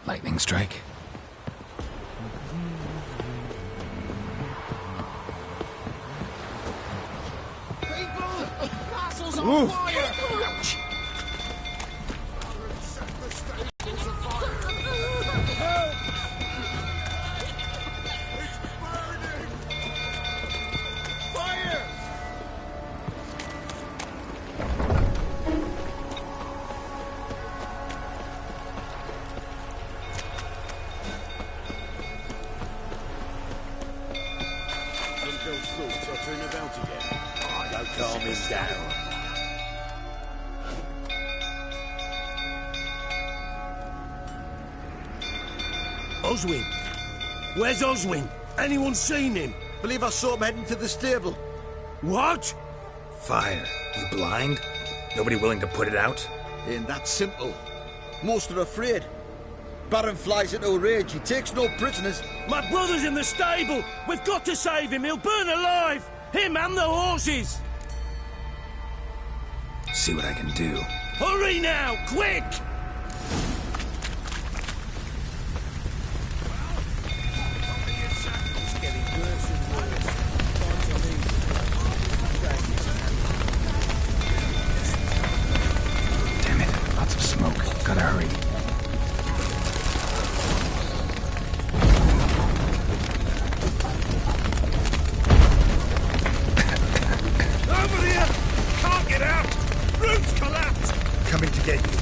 Lightning strike. People! Castle's on fire! Oswin? Where's Oswin? Anyone seen him? Believe I saw him heading to the stable. What? Fire. You blind? Nobody willing to put it out? Ain't that simple. Most are afraid. Baron flies into a rage. He takes no prisoners. My brother's in the stable! We've got to save him! He'll burn alive! Him and the horses! See what I can do. Hurry now! Quick! Damn it. Lots of smoke. Gotta hurry. Over here! Can't get out! Roof's collapsed! Coming to get you.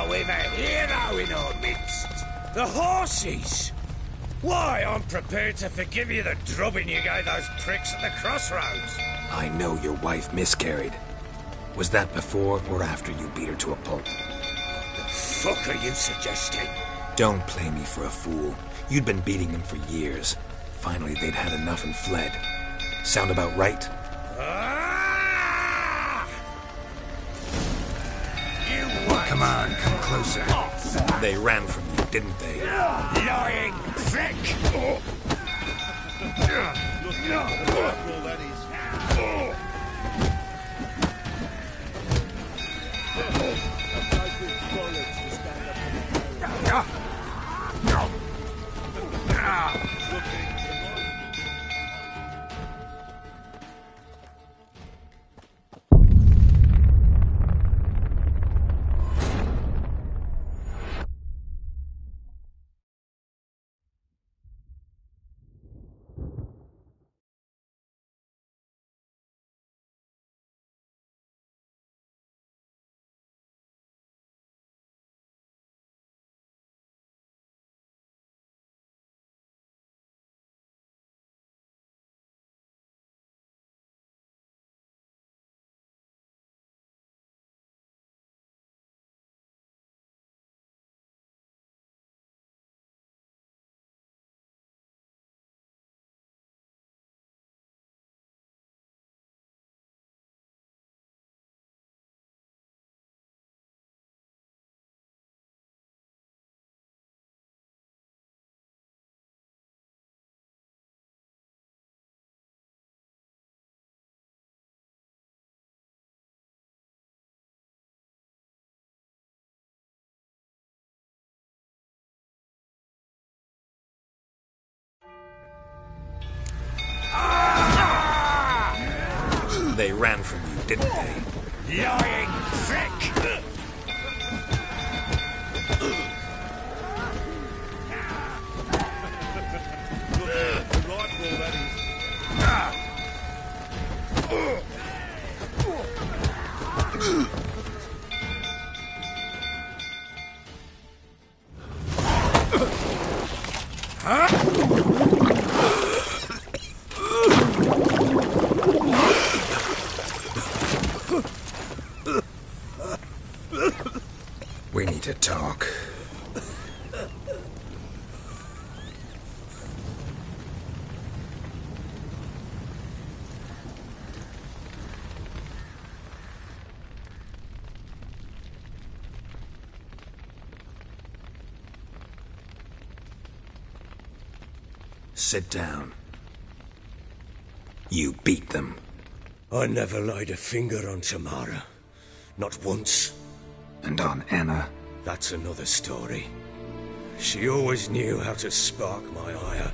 We've a hero in our midst. The horses! Why, I'm prepared to forgive you the drubbing you gave those pricks at the crossroads. I know your wife miscarried. Was that before or after you beat her to a pulp? What the fuck are you suggesting? Don't play me for a fool. You'd been beating them for years. Finally, they'd had enough and fled. Sound about right? Come on, come closer. They ran from you, didn't they? Lying prick! They ran from you, didn't they? Lying prick! Sit down. You beat them. I never laid a finger on Tamara. Not once. And on Anna? That's another story. She always knew how to spark my ire.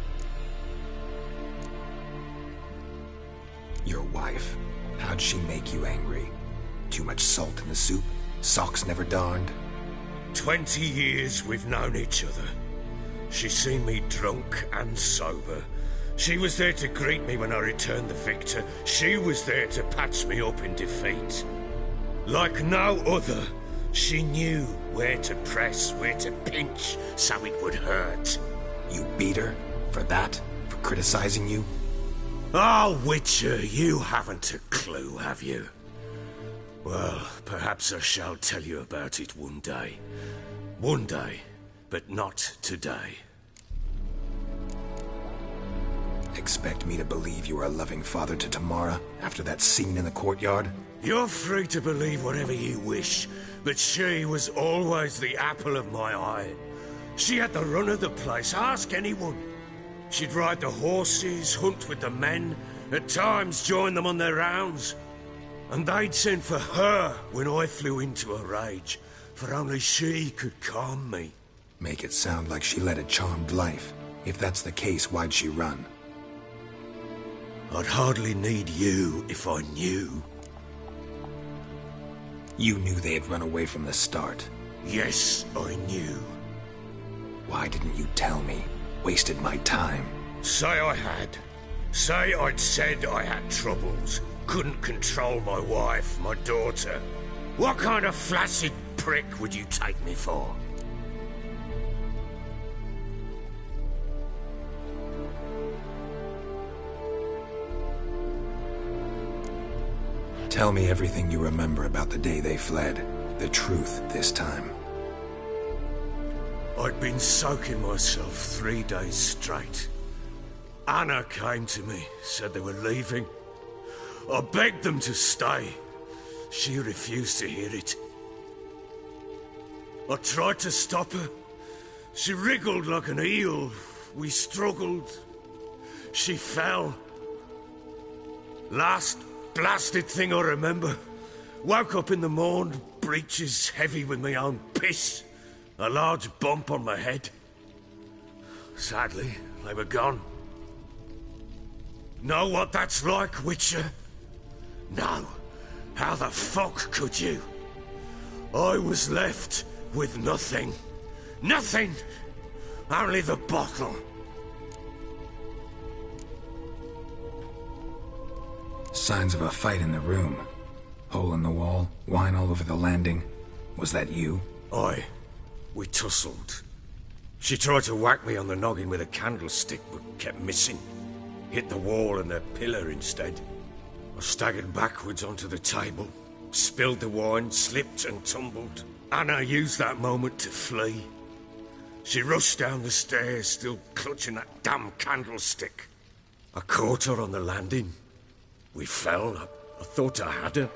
Your wife. How'd she make you angry? Too much salt in the soup? Socks never darned? 20 years we've known each other. She's seen me drunk and sober. She was there to greet me when I returned the victor. She was there to patch me up in defeat. Like no other, she knew where to press, where to pinch, so it would hurt. You beat her? For that? For criticizing you? Oh, Witcher, you haven't a clue, have you? Well, perhaps I shall tell you about it one day. One day, but not today. Expect me to believe you are a loving father to Tamara after that scene in the courtyard? You're free to believe whatever you wish, but she was always the apple of my eye. She had the run of the place, ask anyone. She'd ride the horses, hunt with the men, at times join them on their rounds. And they'd send for her when I flew into a rage, for only she could calm me. Make it sound like she led a charmed life. If that's the case, why'd she run? I'd hardly need you if I knew. You knew they had run away from the start. Yes, I knew. Why didn't you tell me? Wasted my time. Say I had. Say I'd said I had troubles. Couldn't control my wife, my daughter. What kind of flaccid prick would you take me for? Tell me everything you remember about the day they fled. The truth this time. I'd been soaking myself 3 days straight. Anna came to me, said they were leaving. I begged them to stay. She refused to hear it. I tried to stop her. She wriggled like an eel. We struggled. She fell. Last blasted thing I remember. Woke up in the morn, breeches heavy with my own piss. A large bump on my head. Sadly, they were gone. Know what that's like, Witcher? No. How the fuck could you? I was left with nothing. Nothing! Only the bottle. Signs of a fight in the room. Hole in the wall, wine all over the landing. Was that you? Aye. We tussled. She tried to whack me on the noggin with a candlestick, but kept missing. Hit the wall and a pillar instead. I staggered backwards onto the table, spilled the wine, slipped and tumbled. Anna used that moment to flee. She rushed down the stairs, still clutching that damn candlestick. I caught her on the landing. We fell. I thought I had her.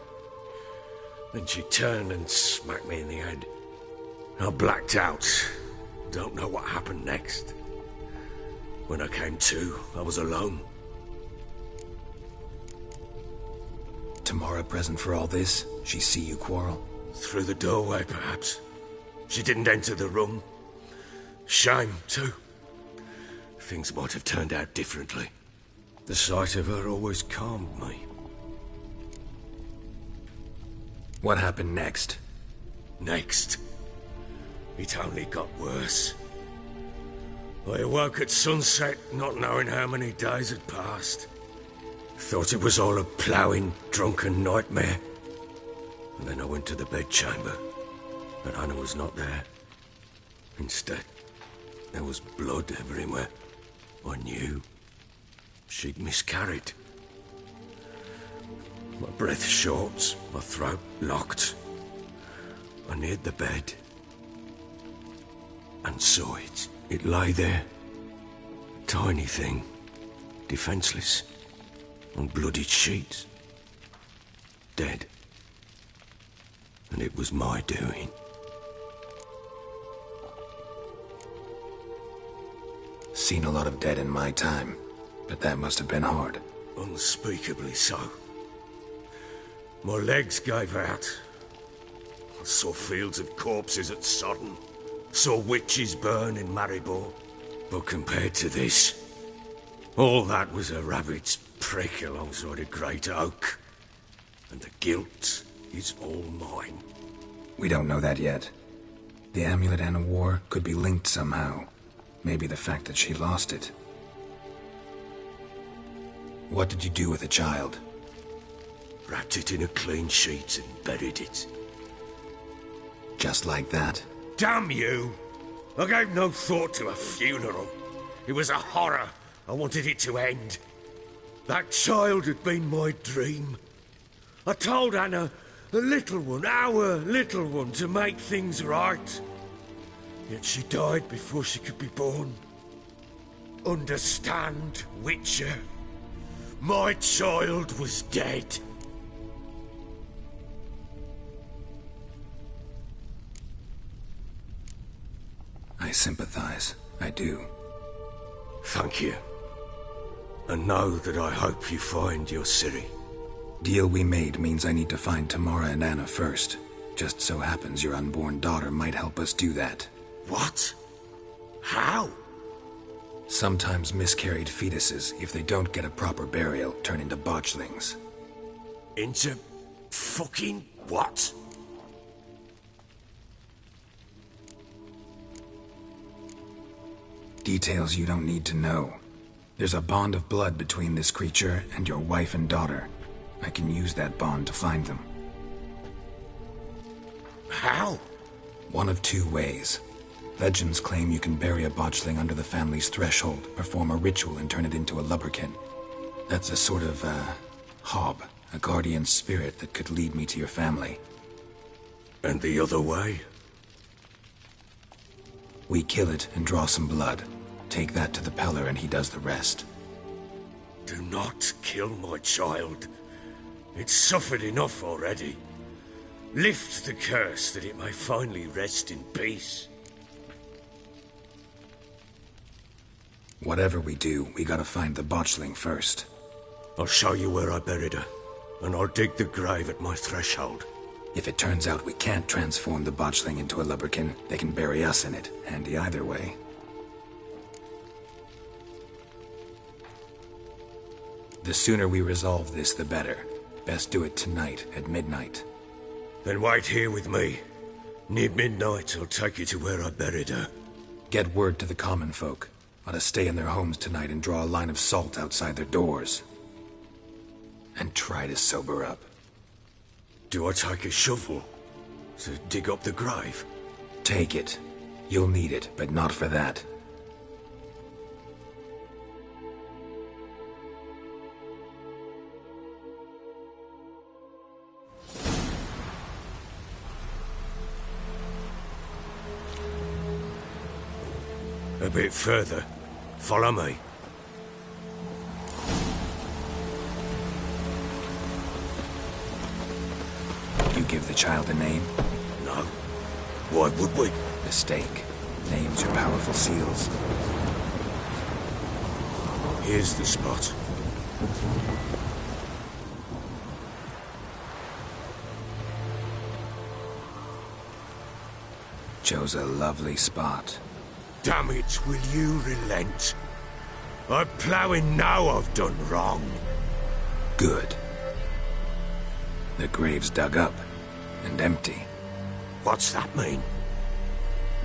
Then she turned and smacked me in the head. I blacked out. Don't know what happened next. When I came to, I was alone. Tamara present for all this? She see you quarrel? Through the doorway, perhaps. She didn't enter the room. Shame, too. Things might have turned out differently. The sight of her always calmed me. What happened next? Next? It only got worse. I awoke at sunset, not knowing how many days had passed. Thought it was all a ploughing, drunken nightmare. And then I went to the bedchamber, but Anna was not there. Instead, there was blood everywhere. I knew she'd miscarried. My breath short, my throat locked. I neared the bed and saw it. It lay there, a tiny thing, defenseless, on bloodied sheets, dead. And it was my doing. Seen a lot of dead in my time, but that must have been hard. Unspeakably so. My legs gave out. I saw fields of corpses at Sodden. Saw witches burn in Maribor. But compared to this, all that was a rabbit's prick alongside a great oak. And the guilt is all mine. We don't know that yet. The amulet Anna wore could be linked somehow. Maybe the fact that she lost it. What did you do with the child? Wrapped it in a clean sheet and buried it. Just like that? Damn you! I gave no thought to a funeral. It was a horror. I wanted it to end. That child had been my dream. I told Anna, the little one, our little one, to make things right. Yet she died before she could be born. Understand, Witcher? My child was dead. I sympathize. I do. Thank you. And know that I hope you find your Ciri. Deal we made means I need to find Tamara and Anna first. Just so happens your unborn daughter might help us do that. What? How? Sometimes miscarried fetuses, if they don't get a proper burial, turn into botchlings. Into fucking what? Details you don't need to know. There's a bond of blood between this creature and your wife and daughter. I can use that bond to find them. How? One of two ways. Legends claim you can bury a botchling under the family's threshold, perform a ritual and turn it into a lubberkin. That's a sort of, hob, a guardian spirit that could lead me to your family. And the other way? We kill it and draw some blood. Take that to the Peller and he does the rest. Do not kill my child. It's suffered enough already. Lift the curse that it may finally rest in peace. Whatever we do, we gotta find the botchling first. I'll show you where I buried her, and I'll dig the grave at my threshold. If it turns out we can't transform the botchling into a lubberkin, they can bury us in it. Handy either way. The sooner we resolve this, the better. Best do it tonight, at midnight. Then wait here with me. Near midnight, I'll take you to where I buried her. Get word to the common folk. Ought to stay in their homes tonight and draw a line of salt outside their doors. And try to sober up. Do I take a shovel to dig up the grave? Take it. You'll need it, but not for that. A bit further. Follow me. You give the child a name? No. Why would we? Mistake. Names are powerful seals. Here's the spot. Chose a lovely spot. Damn it, will you relent? I'm ploughing now I've done wrong. Good. The grave's dug up and empty. What's that mean?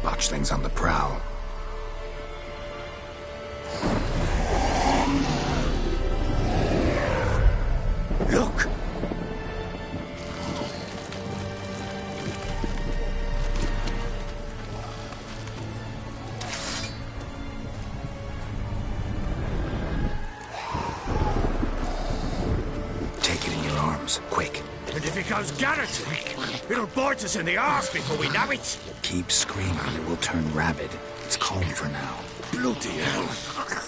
Botchling's on the prowl. Look! Take it in your arms, quick. And if it goes garroting, it'll bite us in the arse before we know it. Keep screaming and it will turn rabid. It's calm for now. Bloody hell.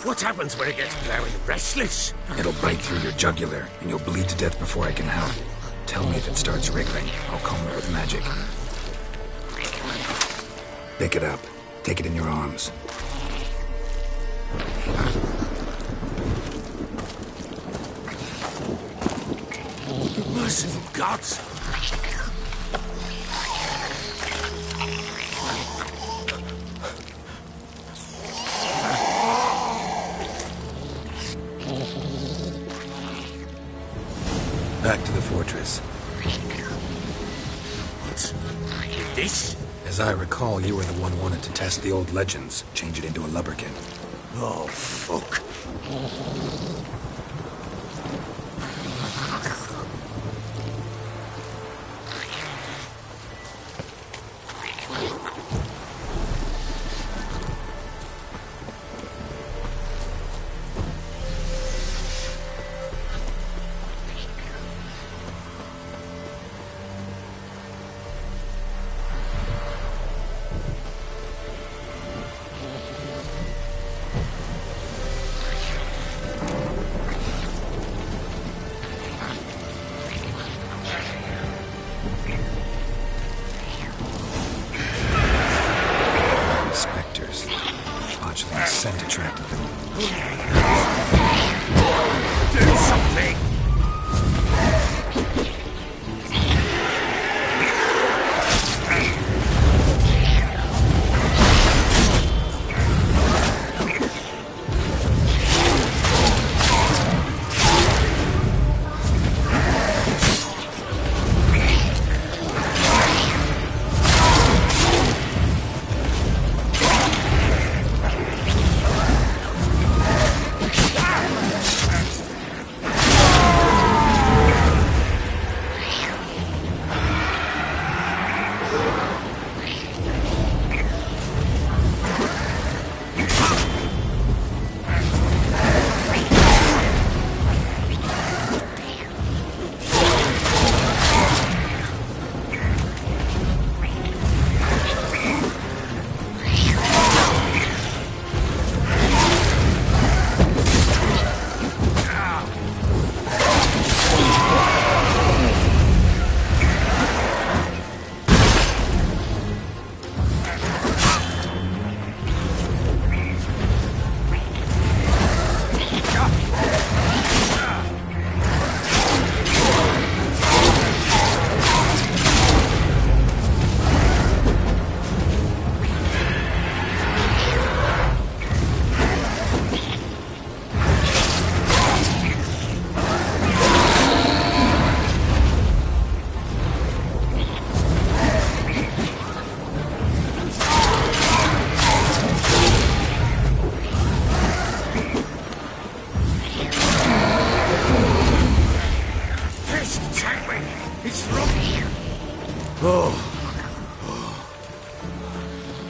What happens when it gets very restless? It'll bite through your jugular, and you'll bleed to death before I can help. Tell me if it starts wriggling. I'll calm it with magic. Pick it up. Take it in your arms. merciful gods! Back to the fortress. What's this? As I recall, you were the one wanted to test the old legends, change it into a lubberkin. Oh, fuck. Spectres. Botchling's scent attracted them. Do something!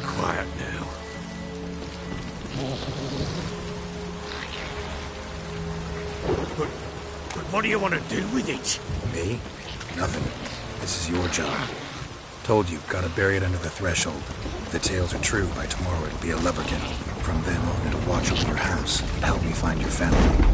Quiet now. But what do you want to do with it? Me? Nothing. This is your job. Told you, gotta bury it under the threshold. If the tales are true, by tomorrow it'll be a lubberkin. From then on, it'll watch over your house and help me find your family.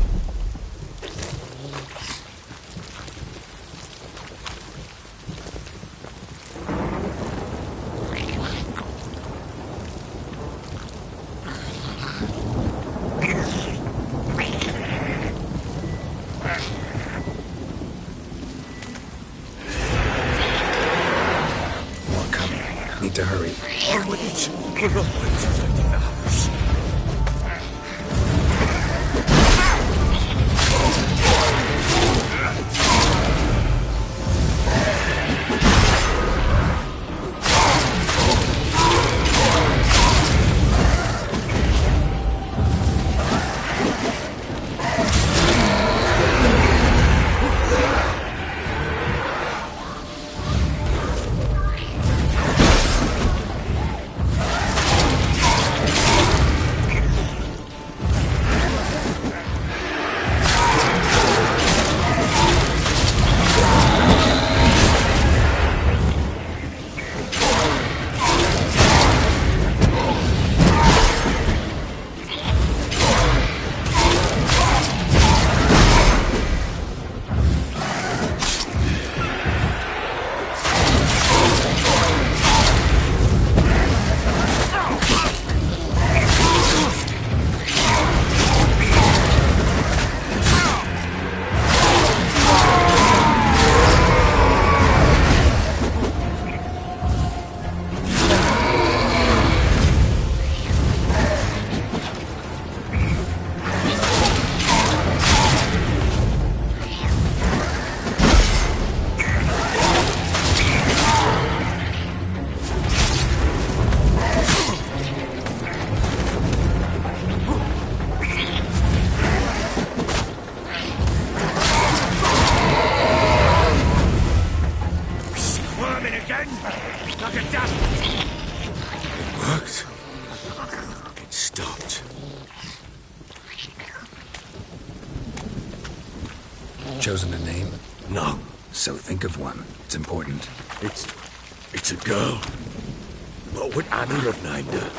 Need to hurry. On with it. We're not going to find the house. Chosen a name? No, So think of one. It's important. it's a girl. What would Anna have named her?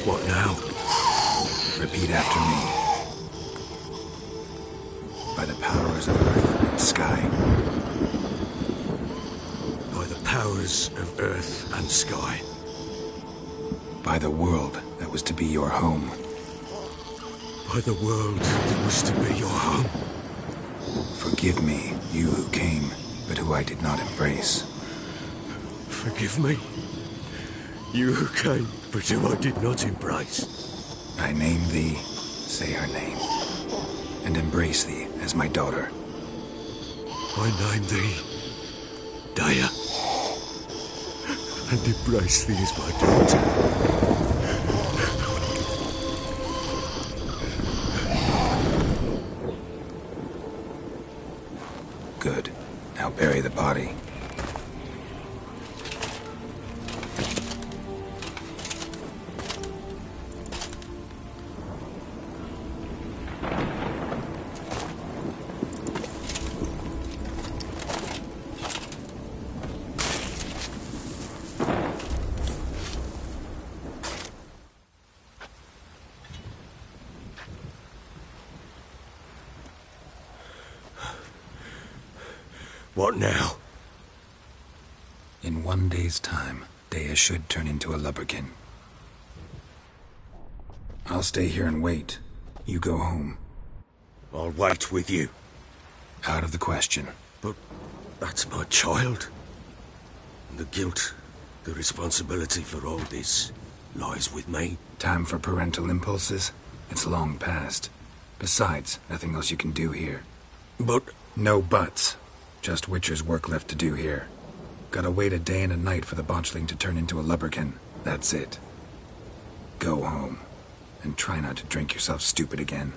What now? Repeat after me. By the powers of earth and sky. By the powers of earth and sky. By the world that was to be your home. By the world that was to be your home. Forgive me, you who came, but who I did not embrace. Forgive me. You who came, but who I did not embrace. I name thee, say her name, and embrace thee as my daughter. I name thee Daya, and embrace thee as my daughter. Good. Now bury the body. What now? In 1 day's time, Dea should turn into a lubberkin. I'll stay here and wait. You go home. I'll wait with you. Out of the question. But that's my child. And the guilt, the responsibility for all this lies with me. Time for parental impulses? It's long past. Besides, nothing else you can do here. But No buts. Just Witcher's work left to do here. Gotta wait a day and a night for the botchling to turn into a lubberkin. That's it. Go home. And try not to drink yourself stupid again.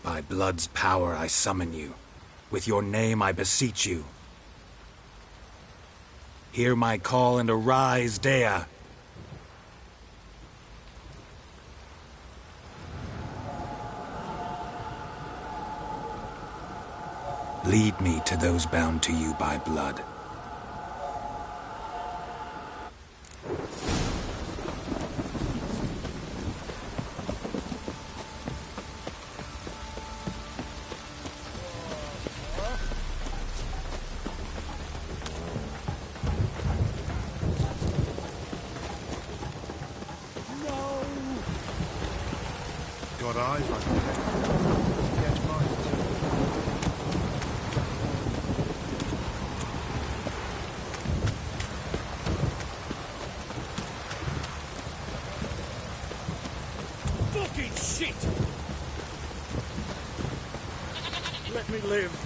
By blood's power I summon you. With your name I beseech you. Hear my call and arise, Dea. Lead me to those bound to you by blood. Got eyes like that. Catch mine. fucking shit! Let me live.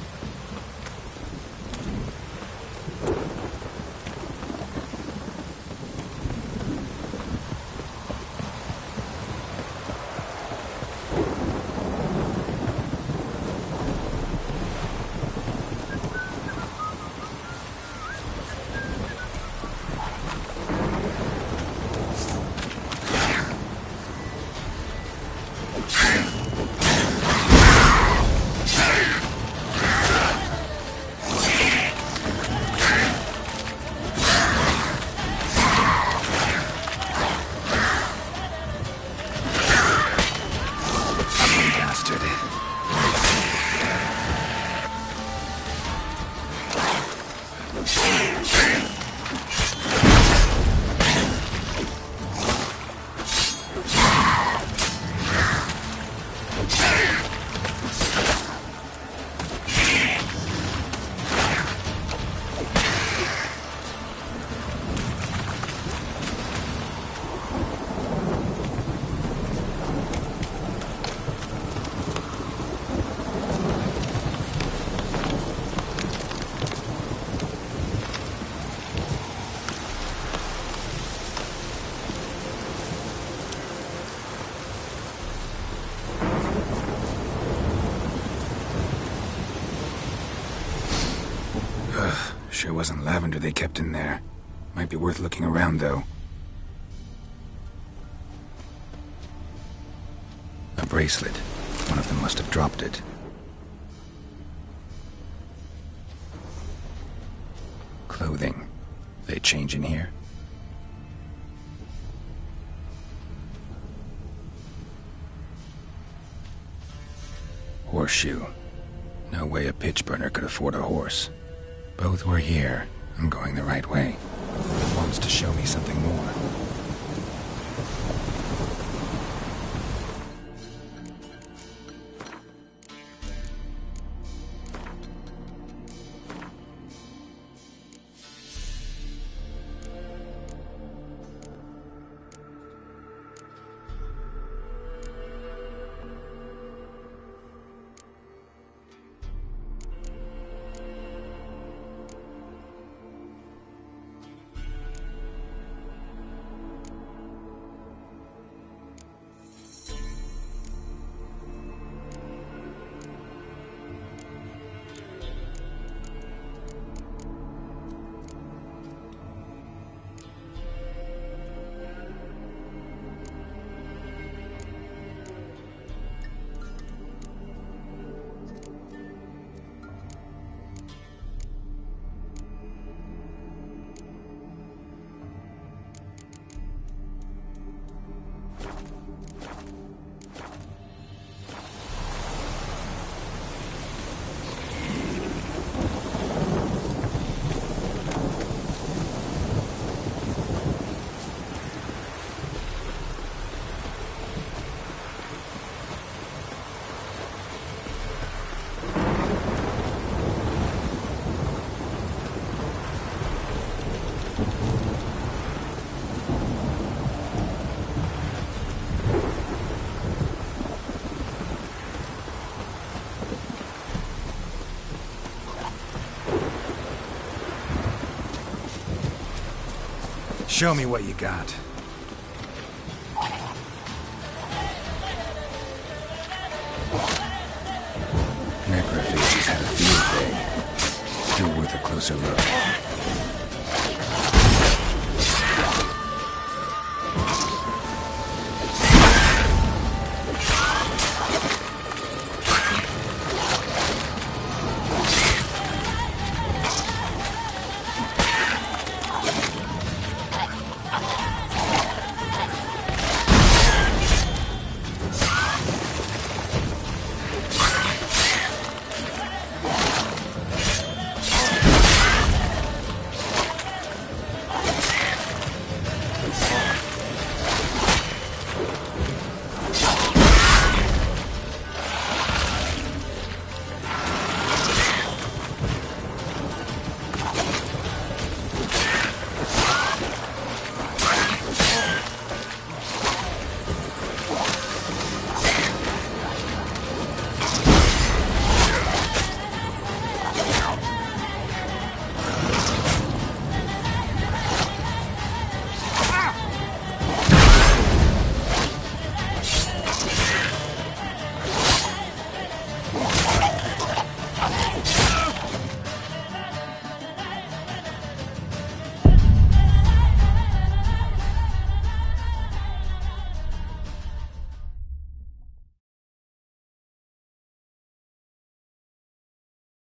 Sure wasn't lavender they kept in there. Might be worth looking around, though. A bracelet. One of them must have dropped it. Clothing. They change in here? Horseshoe. No way a pitch burner could afford a horse. Both were here. I'm going the right way. It wants to show me something more. Show me what you got. Necrophages had a field day. Still worth a closer look.